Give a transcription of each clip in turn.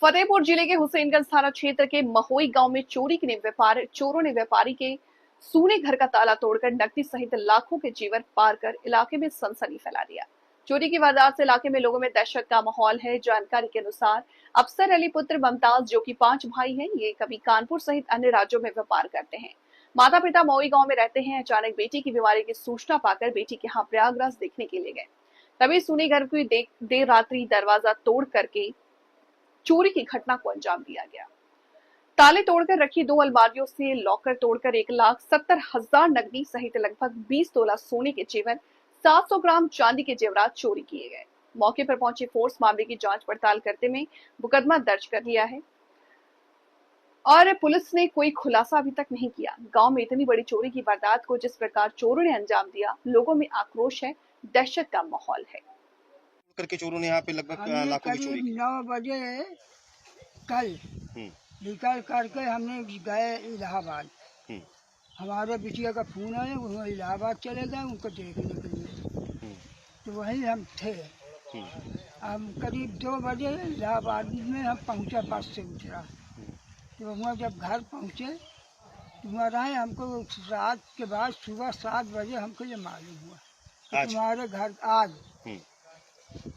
फतेहपुर जिले के हुसैनगंज थाना क्षेत्र के महोई गांव में चोरों ने व्यापारी के सूने घर का ताला तोड़कर नकदी सहित लाखों के जेवर पार कर इलाके में सनसनी फैला दिया। चोरी की वारदात से इलाके में लोगों में दहशत का माहौल है। जानकारी के अनुसार अफसर अली पुत्र मुमताज, जो कि 5 भाई हैं, ये कभी कानपुर सहित अन्य राज्यों में व्यापार करते हैं। माता पिता महोई गांव में रहते हैं। अचानक बेटी की बीमारी की सूचना पाकर बेटी के यहाँ प्रयागराज देखने के लिए गए। तभी सूने घर की देर रात्रि दरवाजा तोड़ करके चोरी की घटना को अंजाम दिया गया। ताले तोड़कर रखी 2 अलमारियों से लॉकर तोड़कर 1,70,000 नकदी सहित लगभग 20 तोला सोने के जेवर, 700 ग्राम चांदी के जेवरात चोरी किए गए। मौके पर पहुंची फोर्स मामले की जांच पड़ताल करते में मुकदमा दर्ज कर लिया है और पुलिस ने कोई खुलासा अभी तक नहीं किया। गांव में इतनी बड़ी चोरी की वारदात को जिस प्रकार चोरों ने अंजाम दिया, लोगों में आक्रोश है, दहशत का माहौल है। करके चोरों ने यहाँ पे लगभग लाखों की चोरी की। 9 बजे कल निकल करके हमने गए इलाहाबाद। हमारे बिटिया का फोन आया, वो इलाहाबाद चले गए उनको देखने के लिए। तो वहीं हम थे। हम करीब 2 बजे इलाहाबाद में हम पहुँचा, बस से उतरा। तो वहाँ जब घर पहुँचे तो वहाँ रहे। हमको रात के बाद सुबह 7 बजे हमको ये मालूम हुआ कि तुम्हारे घर आज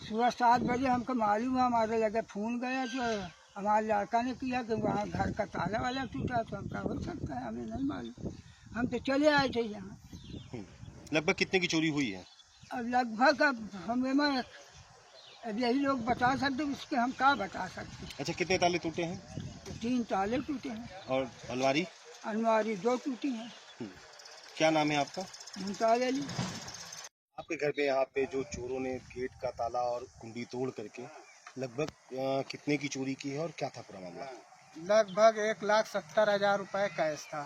सुबह 7 बजे हमको मालूम हुआ। हमारे लगे फ़ोन गया तो हमारे लड़का ने किया कि वहाँ घर का ताला वाला टूटा। तो हम कहा हो सकता है, हमें नहीं मालूम, हम तो चले आए थे यहाँ। लगभग कितने की चोरी हुई है? अब लगभग अब यही लोग बता सकते, उसके हम क्या बता सकते। अच्छा, कितने ताले टूटे हैं? 3 ताले टूटे हैं। और अलमारी? अलमारी 2 टूटी हैं। क्या नाम है आपका? मुमताज अली। आपके घर पे यहाँ पे जो चोरों ने गेट का ताला और कुंडी तोड़ करके लगभग कितने की चोरी की है और क्या था पूरा मामला? लगभग 1,70,000 रुपये कैश था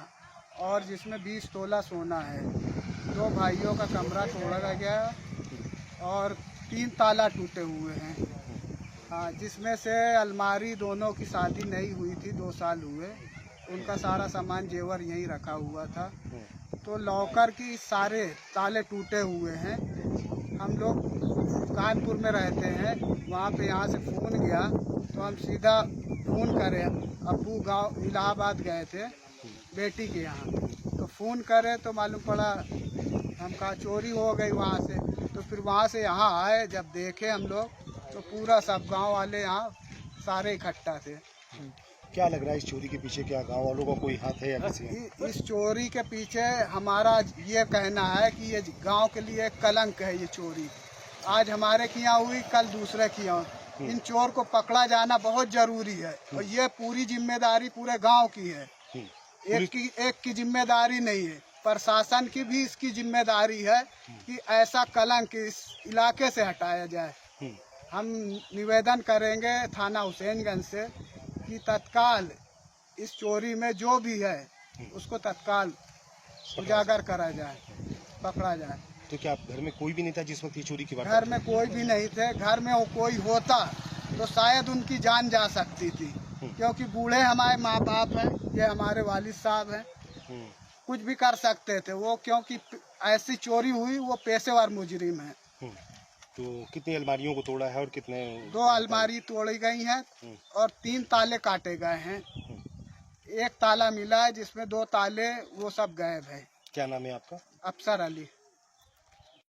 और जिसमें 20 तोला सोना है। 2 भाइयों का कमरा तोड़ा गया और 3 ताला टूटे हुए हैं। हाँ, जिसमें से अलमारी, दोनों की शादी नहीं हुई थी, 2 साल हुए, उनका सारा सामान जेवर यहीं रखा हुआ था। तो लॉकर की सारे ताले टूटे हुए हैं। हम लोग कानपुर में रहते हैं, वहाँ पे यहाँ से फ़ोन गया तो हम सीधा फ़ोन करे। अब्बू गांव इलाहाबाद गए थे बेटी के यहाँ, तो फ़ोन करे तो मालूम पड़ा हम कहा चोरी हो गई वहाँ से। तो फिर वहाँ से यहाँ आए, जब देखे हम लोग तो पूरा सब गांव वाले यहाँ सारे इकट्ठा थे। क्या लग रहा है इस चोरी के पीछे? क्या गांव वालों का कोई हाथ है या किसी? इस चोरी के पीछे हमारा ये कहना है कि ये गांव के लिए एक कलंक है। ये चोरी आज हमारे के यहाँ हुई, कल दूसरे के यहाँ। इन चोर को पकड़ा जाना बहुत जरूरी है और ये पूरी जिम्मेदारी पूरे गांव की है। एक की जिम्मेदारी नहीं है, प्रशासन की भी इसकी जिम्मेदारी है कि ऐसा कलंक इस इलाके से हटाया जाए। हम निवेदन करेंगे थाना हुसैनगंज से कि तत्काल इस चोरी में जो भी है उसको तत्काल उजागर करा जाए, पकड़ा जाए। तो क्या घर में कोई भी नहीं था जिस वक्त ये चोरी की बात? घर में कोई भी नहीं थे। घर में वो कोई होता तो शायद उनकी जान जा सकती थी, क्योंकि बूढ़े हमारे माँ बाप हैं, ये हमारे वालिद साहब हैं, कुछ भी कर सकते थे वो, क्योंकि ऐसी चोरी हुई, वो पेशेवर मुजरिम है। तो कितनी अलमारियों को तोड़ा है और कितने? 2 अलमारी तोड़ी गई हैं और 3 ताले काटे गए हैं। 1 ताला मिला है जिसमें 2 ताले वो सब गायब है। क्या नाम है आपका? अफसर अली।